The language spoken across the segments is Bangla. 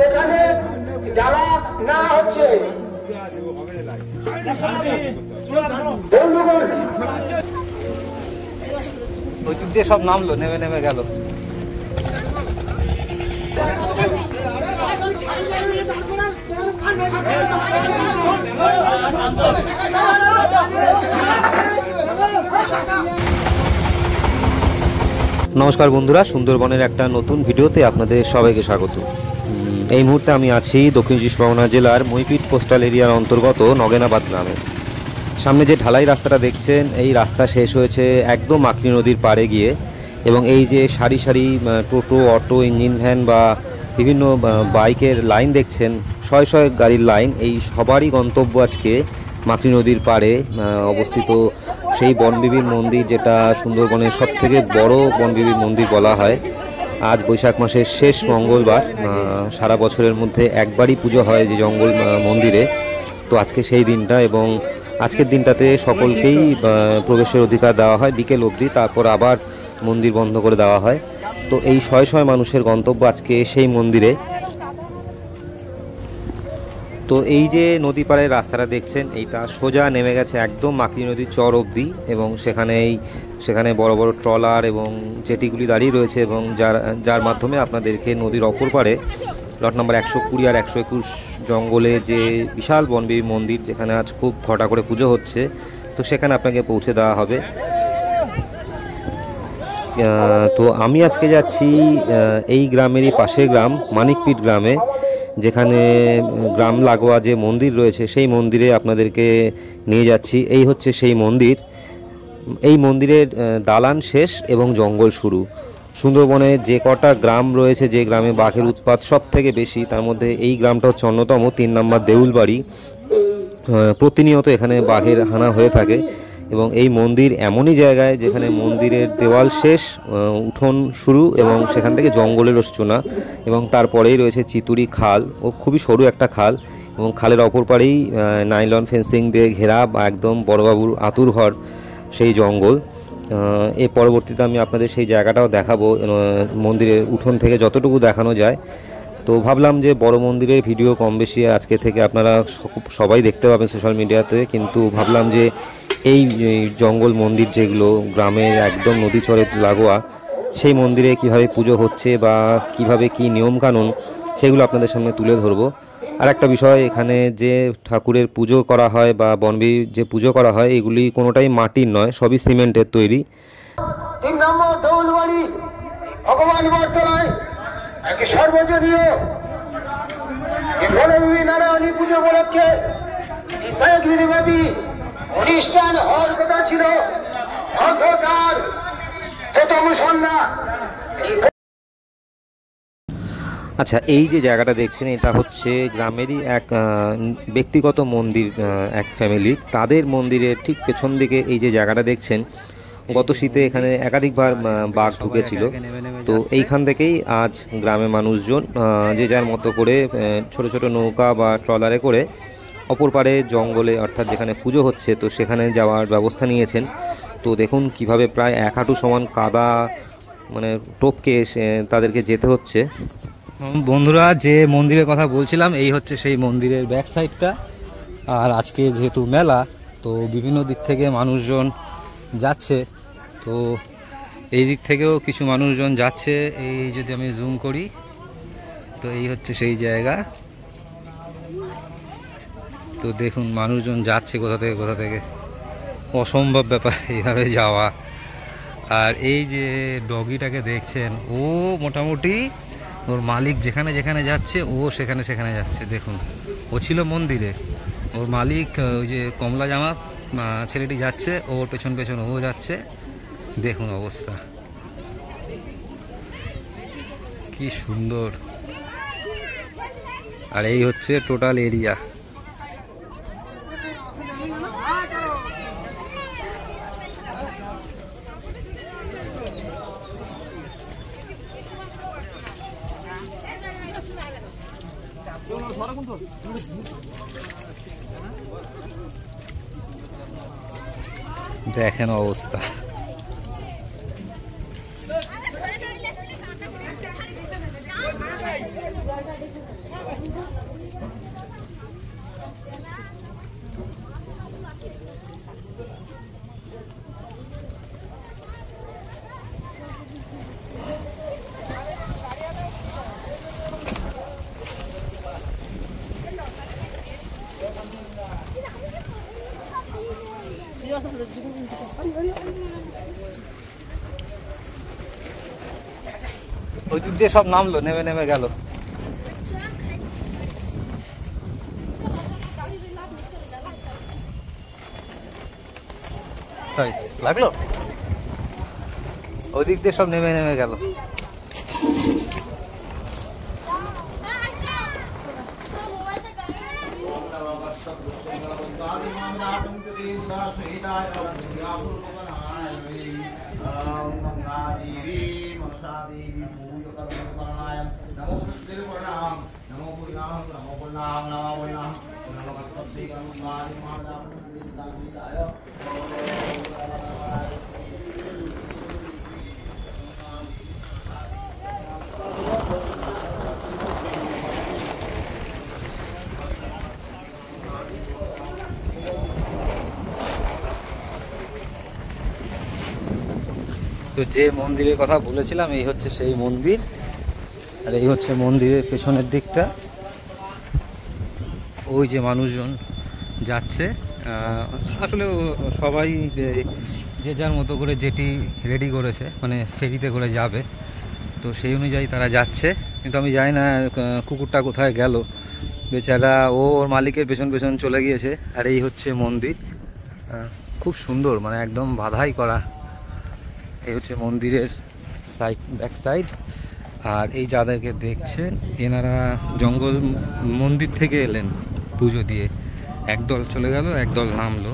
এখানে যারা না হচ্ছে সব নামলো, নেমে নেমে গেল। নমস্কার বন্ধুরা, সুন্দরবনের একটা নতুন ভিডিওতে আপনাদের সবাইকে স্বাগত। এই মুহূর্তে আমি আছি দক্ষিণ চব্বিশ পরগনা জেলার মইপিট কোস্টাল এরিয়ার অন্তর্গত নগেনাবাদ গ্রামে। সামনে যে ঢালাই রাস্তাটা দেখছেন, এই রাস্তা শেষ হয়েছে একদম মাকড়ি নদীর পাড়ে গিয়ে, এবং এই যে সারি সারি টোটো, অটো, ইঞ্জিন ভ্যান বা বিভিন্ন বাইকের লাইন দেখছেন, শয়ে শয়ে গাড়ির লাইন, এই সবারই গন্তব্য আজকে মাকড়ি নদীর পাড়ে অবস্থিত সেই বনবিবির মন্দির, যেটা সুন্দরবনের সবথেকে বড় বনবিবির মন্দির বলা হয়। আজ বৈশাখ মাসের শেষ মঙ্গলবার, সারা বছরের মধ্যে একবারই পুজো হয় যে জঙ্গল মন্দিরে। তো আজকে সেই দিনটা, এবং আজকের দিনটাতে সকলকেই প্রবেশের অধিকার দেওয়া হয় বিকেল অবধি, তারপর আবার মন্দির বন্ধ করে দেওয়া হয়। তো এই শয়ে শয়ে মানুষের গন্তব্য আজকে সেই মন্দিরে। তো এই যে নদী পাড়ের রাস্তাটা দেখছেন, এইটা সোজা নেমে গেছে একদম মাকড়ি নদীর চর অবধি, এবং সেখানে বড় বড় ট্রলার এবং জেটিগুলি দাঁড়িয়ে রয়েছে, এবং যার মাধ্যমে আপনাদেরকে নদীর অপর পাড়ে লট নাম্বার 120 আর 121 জঙ্গলে যে বিশাল বনবিবি মন্দির, যেখানে আজ খুব ঘটা করে পুজো হচ্ছে, তো সেখানে আপনাকে পৌঁছে দেওয়া হবে। তো আমি আজকে যাচ্ছি এই গ্রামেরই পাশের গ্রাম মানিকপিট গ্রামে, যেখানে গ্রাম লাগোয়া যে মন্দির রয়েছে সেই মন্দিরে আপনাদেরকে নিয়ে যাচ্ছি। এই হচ্ছে সেই মন্দির। এই মন্দিরের দালান শেষ এবং জঙ্গল শুরু। সুন্দরবনে যে কটা গ্রাম রয়েছে, যে গ্রামে বাঘের উৎপাত সব থেকে বেশি, তার মধ্যে এই গ্রামটা হচ্ছে অন্যতম। 3 নম্বর দেউলবাড়ি। প্রতিনিয়ত এখানে বাঘের হানা হয়ে থাকে, এবং এই মন্দির এমনই জায়গায় যেখানে মন্দিরের দেওয়াল শেষ, উঠোন শুরু, এবং সেখান থেকে জঙ্গলের রচনা, এবং তারপরেই রয়েছে চিতুরি খাল, ও খুবই সরু একটা খাল, এবং খালের অপর পাড়েই নাইলন ফেন্সিং দিয়ে ঘেরা একদম বড়বাবুর আতুর ঘর সেই জঙ্গল। এর পরবর্তীতে আমি আপনাদের সেই জায়গাটাও দেখাবো, মন্দিরের উঠোন থেকে যতটুকু দেখানো যায়। তো ভাবলাম যে বড় মন্দিরের ভিডিও কম বেশি আজকে থেকে আপনারা সবাই দেখতে পাবেন সোশ্যাল মিডিয়াতে, কিন্তু ভাবলাম যে এই জঙ্গল মন্দির যেগুলো গ্রামের একদম নদী চরের লাগোয়া, সেই মন্দিরে কিভাবে পুজো হচ্ছে বা কিভাবে কি নিয়মকানুন, সেগুলো আপনাদের সামনে তুলে ধরবো। আর একটা বিষয়, এখানে যে ঠাকুরের পুজো করা হয় বা বনবিবির যে পুজো করা হয়, এগুলি কোনোটাই মাটির নয়, সবই সিমেন্টের তৈরি। 3 নম্বর দেউলবাড়ি ভগবান বর্তলায় এক সর্বজনীয় বনবিবি নারায়ণী পুজো উপলক্ষে কয়েকদিনব্যাপী অনুষ্ঠান হওয়ার কথা ছিল। অন্ধকার প্রথম সন্ধ্যা। আচ্ছা, এই যে জায়গাটা দেখছেন, এটা হচ্ছে গ্রামেরই এক ব্যক্তিগত মন্দির, এক ফ্যামিলির। তাদের মন্দিরের ঠিক পেছন দিকে এই যে জায়গাটা দেখছেন, গত শীতে এখানে একাধিকবার বাঘ ঢুকেছিল। তো এইখান থেকেই আজ গ্রামের মানুষজন যে যার মতো করে ছোট ছোট নৌকা বা ট্রলারে করে অপর পারে জঙ্গলে, অর্থাৎ যেখানে পুজো হচ্ছে, তো সেখানে যাওয়ার ব্যবস্থা নিয়েছেন। তো দেখুন কিভাবে প্রায় 1 হাঁটু সমান কাদা মানে টপকে তাদেরকে যেতে হচ্ছে। বন্ধুরা, যে মন্দিরের কথা বলছিলাম, এই হচ্ছে সেই মন্দিরের ব্যাক সাইডটা। আর আজকে যেহেতু মেলা, তো বিভিন্ন দিক থেকে মানুষজন যাচ্ছে। তো এই দিক থেকেও কিছু মানুষজন যাচ্ছে। এই যদি আমি জুম করি, তো এই হচ্ছে সেই জায়গা। তো দেখুন মানুষজন যাচ্ছে কোথা থেকে কোথা থেকে, অসম্ভব ব্যাপার এইভাবে যাওয়া। আর এই যে ডগিটাকে দেখছেন, ও মোটামুটি ওর মালিক যেখানে যেখানে যাচ্ছে, ও সেখানে সেখানে যাচ্ছে। দেখুন, ও ছিল মন্দিরে, ওর মালিক ওই যে কমলা জামা ছেলেটি যাচ্ছে, ওর পেছন পেছন ও যাচ্ছে। দেখুন অবস্থা কি সুন্দর। আর এই হচ্ছে টোটাল এরিয়া। দেখেন অবস্থা। ওই দিক দিয়ে সব নামলো, নেমে নেমে গেল। লাগলো, ওই দিক দিয়ে সব নেমে নেমে গেল। তো যে মন্দিরের কথা বলেছিলাম, এই হচ্ছে সেই মন্দির। আর এই হচ্ছে মন্দিরের পেছনের দিকটা। ওই যে মানুষজন যাচ্ছে, আসলে সবাই যে যার মতো করে যেটি রেডি করেছে, মানে ফেরিতে করে যাবে, তো সেই অনুযায়ী তারা যাচ্ছে। কিন্তু আমি জানি না কুকুরটা কোথায় গেল, বেচারা ওর মালিকের পেছন পেছন চলে গিয়েছে। আর এই হচ্ছে মন্দির, খুব সুন্দর, মানে একদম বাধাই করা। এই হচ্ছে মন্দিরের সাইড, ব্যাক সাইড। আর এই যাদেরকে দেখছেন, এনারা জঙ্গল মন্দির থেকে এলেন পুজো দিয়ে। একদল চলে গেল, একদল নামলো।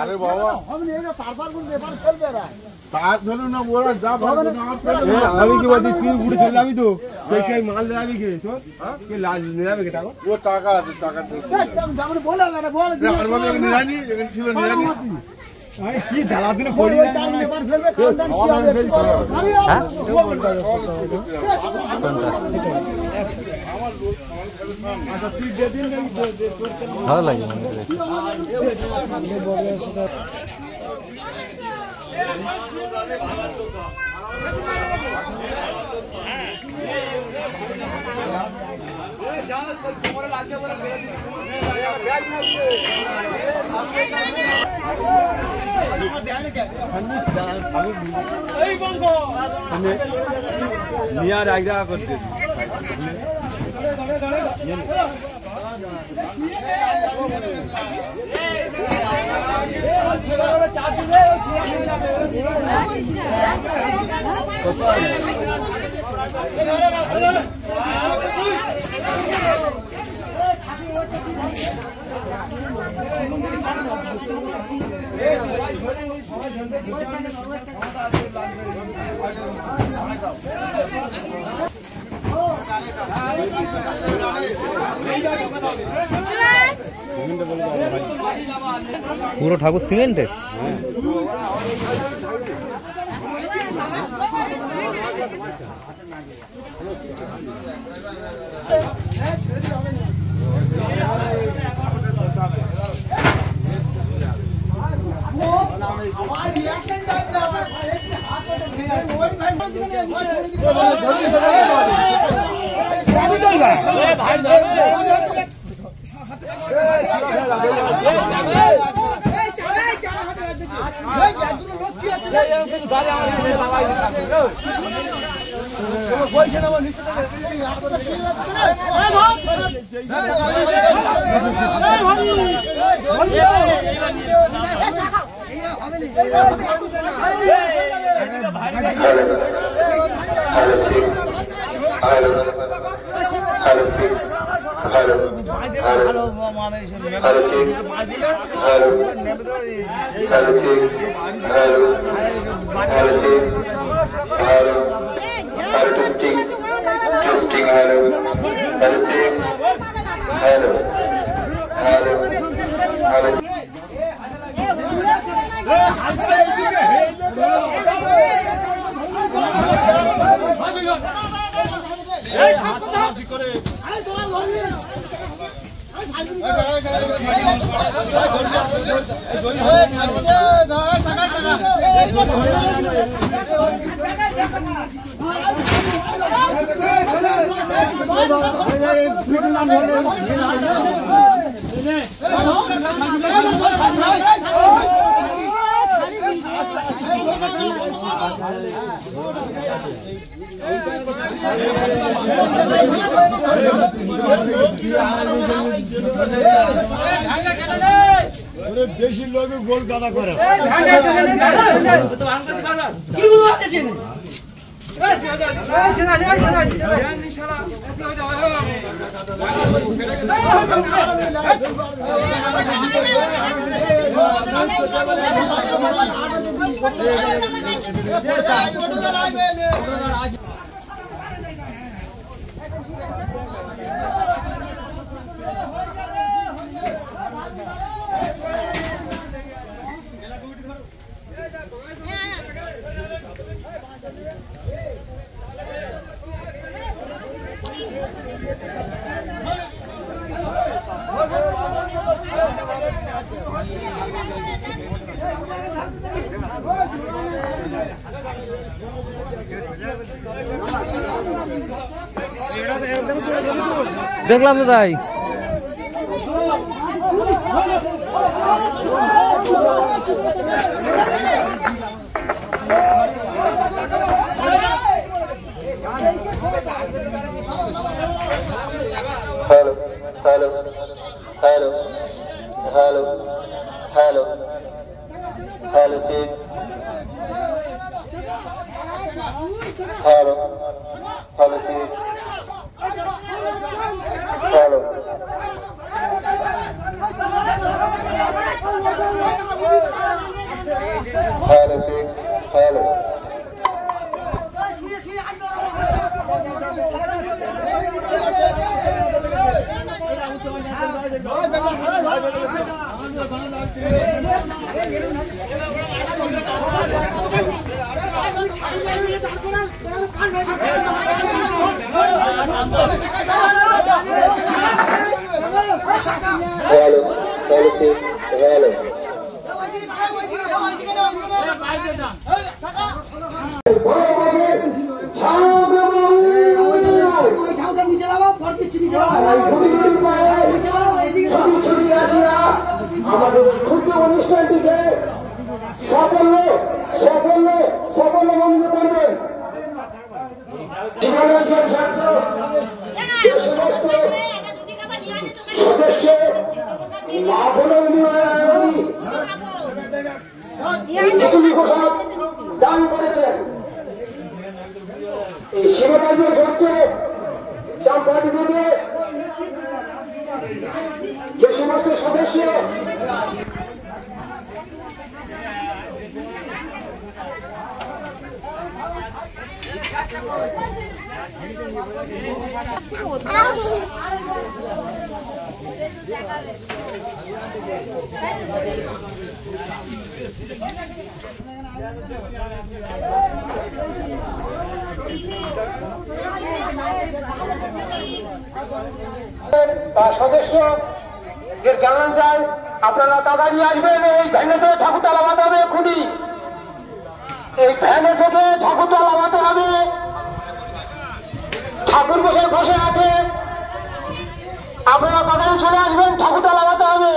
আরে বাবা আমি কি বলছি, তুই ঘুরে চলে যাবি তো, মাল যাবি কে, তোর লাল যাবে কে? ও টাকা আছে, টাকা ছিল কি জ্বালা দিনে পড়ি ভালো লাগে। নিয়ে আর এক জায়গা করতেছি। পুরো ঠাকুর সিমেন্টের। দেশি লোক গোল গাদা করে দেখলাম তো তাই Hello, hello, hello, hello, hello, hello, check. Hello, hello, check. Hello. Hello, check. Hello. Hello, hello, check. Hello. আমাদের ক্ষুদ্র অনুষ্ঠানটিকে সাফল্য সাফল্য সাফল্য বন্ধ করবেন সদস্য দান করেছেন এই শিবরাজ্য সত্ত্বে চাম্পাটি থেকে যে সমস্ত সদস্য সদস্য জানান যায় আপনারা তাড়াতাড়ি আসবেন এই ভ্যানে থেকে ঠাকুরটা লাগাতে হবে এক্ষুনি এই ভ্যানে থেকে ঠাকুরটা লাগাতে হবে ঠাকুর বসে বসে আছে আপনারা তাড়াতাড়ি চলে আসবেন ঠাকুরটা লাগাতে হবে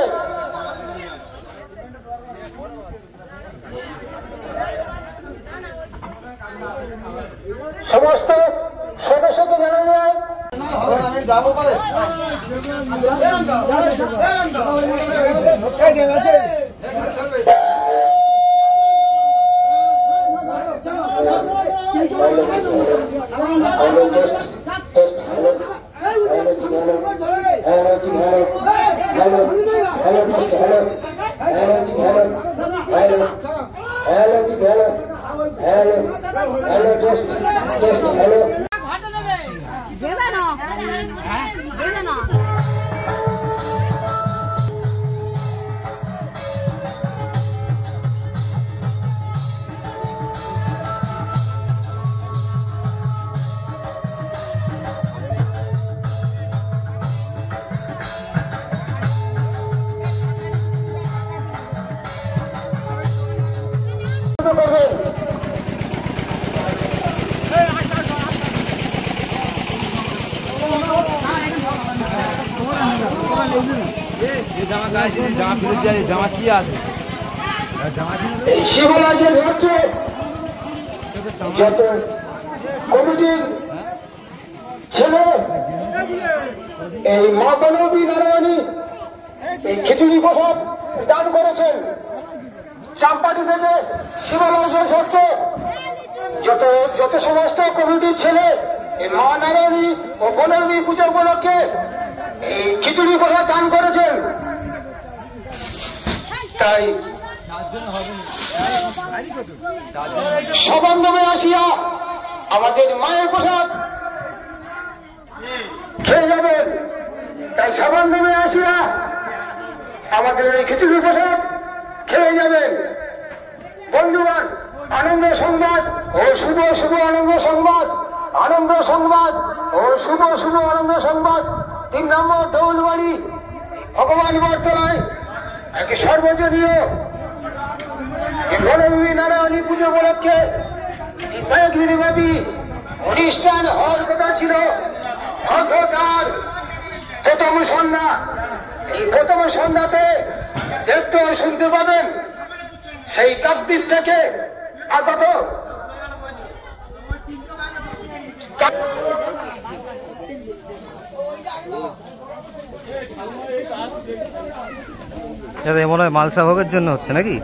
এই শিবরাজ্যে হচ্ছে যত কমিটির ছেলে এই মা বনবী নারায়ণী এই খিচুড়ি প্রসাদ দান করেছেন। চাম্পাটি থেকে শিবরাজ্য হচ্ছে যত যত সমস্ত কমিটির ছেলে এই মা নারায়ণী ও বনবী পুজো উপলক্ষে এই খিচুড়ি প্রসাদ দান করেছেন। তাই সবান্ধবে আসিয়া আমাদের মায়ের প্রসাদ খেয়ে যাবেন। তাই সবান্ধবে আসিয়া আমাদের এই খিচুড়ি প্রসাদ খেয়ে যাবেন। বন্ধুগণ, আনন্দ সংবাদ ও শুভ শুভ আনন্দ সংবাদ, আনন্দ সংবাদ ও শুভ শুভ আনন্দ সংবাদ। 3 নম্বর দৌলবাড়ি ভগবান বটতলায় এক সর্বজনীয় বনবী নারায়ণী পুজো উপলক্ষে কয়েকদিনব্যাপী অনুষ্ঠান হওয়ার কথা ছিল। অন্ধকার প্রথম সন্ধ্যা, এই প্রথম সন্ধ্যাতে দেখতে ও শুনতে পাবেন। সেই কাকদ্বীপ থেকে আগত মনে হয় মালসা ভোগের জন্য হচ্ছে নাকি?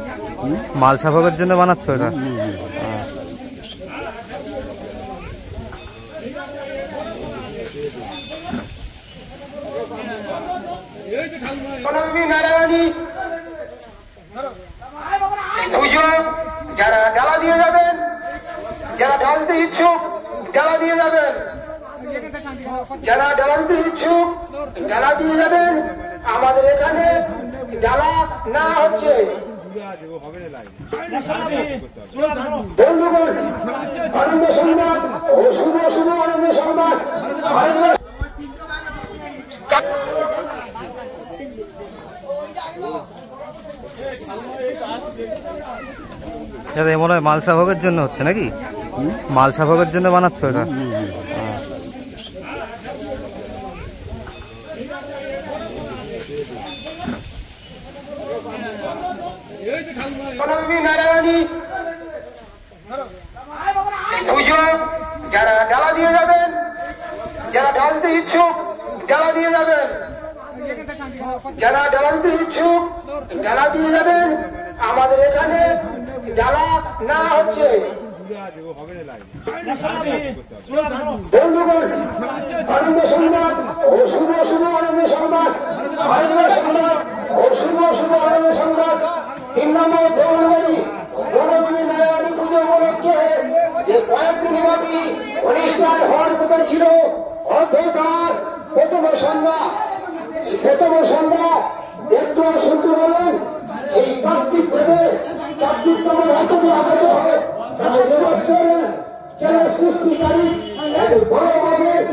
মালসা ভোগের জন্য বানাচ্ছ এটা? বনবী নারায়ণী পুজো যারা ডালা দিয়ে যাবেন, যারা ঢালতে ইচ্ছুক ডালা দিয়ে যাবেন, যারা ঢালতে ইচ্ছুক ডালা দিয়ে যাবেন। আমাদের এখানে ডালা না হচ্ছে। বন্ধুগণ, আনন্দ সংবাদ ও শুভ শুভ আনন্দ সংবাদ। মনে হয় মালসা ভোগের জন্য হচ্ছে নাকি? মালসা ভোগের জন্য বানাচ্ছ এটা? বনবী নারায়ণী পুজো যারা ডালা দিয়ে যাবেন, যারা ঢালতে ইচ্ছুক ডালা দিয়ে যাবেন, যারা ঢালতে ইচ্ছুক ডালা দিয়ে যাবেন। আমাদের এখানে ডালা না হচ্ছে। বন্ধুগণ, আনন্দ সংবাদ ও শুভ শুভ আনন্দ সংবাদ, আনন্দ সংবাদ ও শুভ শুভ আনন্দ সংবাদ। 3 নম্বর দেওয়ালবাড়ি বনবী নারায়ণী পুজো উপলক্ষে যে কয়েকদিনব্যাপী অনুষ্ঠান হওয়ার কথা ছিল। অন্ধকার প্রথম সন্ধ্যা, প্রথম সন্ধ্যা দেখতে শুনতে বলেন। এই কার্তিক থেকে কার্তিক তোমার হাতে আগত হবে জেলা সৃষ্টিকারী এক বড় ভাবের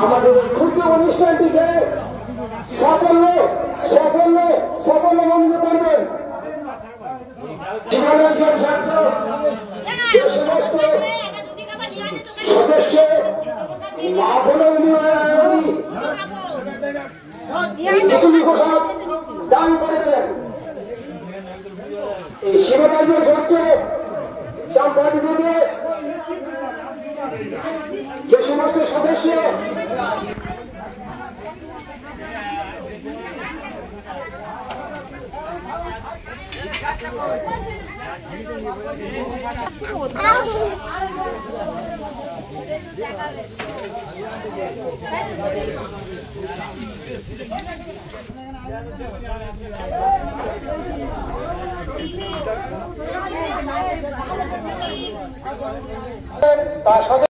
আমাদের ক্ষুদ্র অনুষ্ঠানটিকে সাফল্য সাফল্য সাফল্য বন্ধ করবেন। সমস্ত সদস্য মা বনবী দান করেছেন। এই শিবরাত্রি কাজে করছে চাম্পাটি থেকে যে সমস্ত সদস্য তার সাথে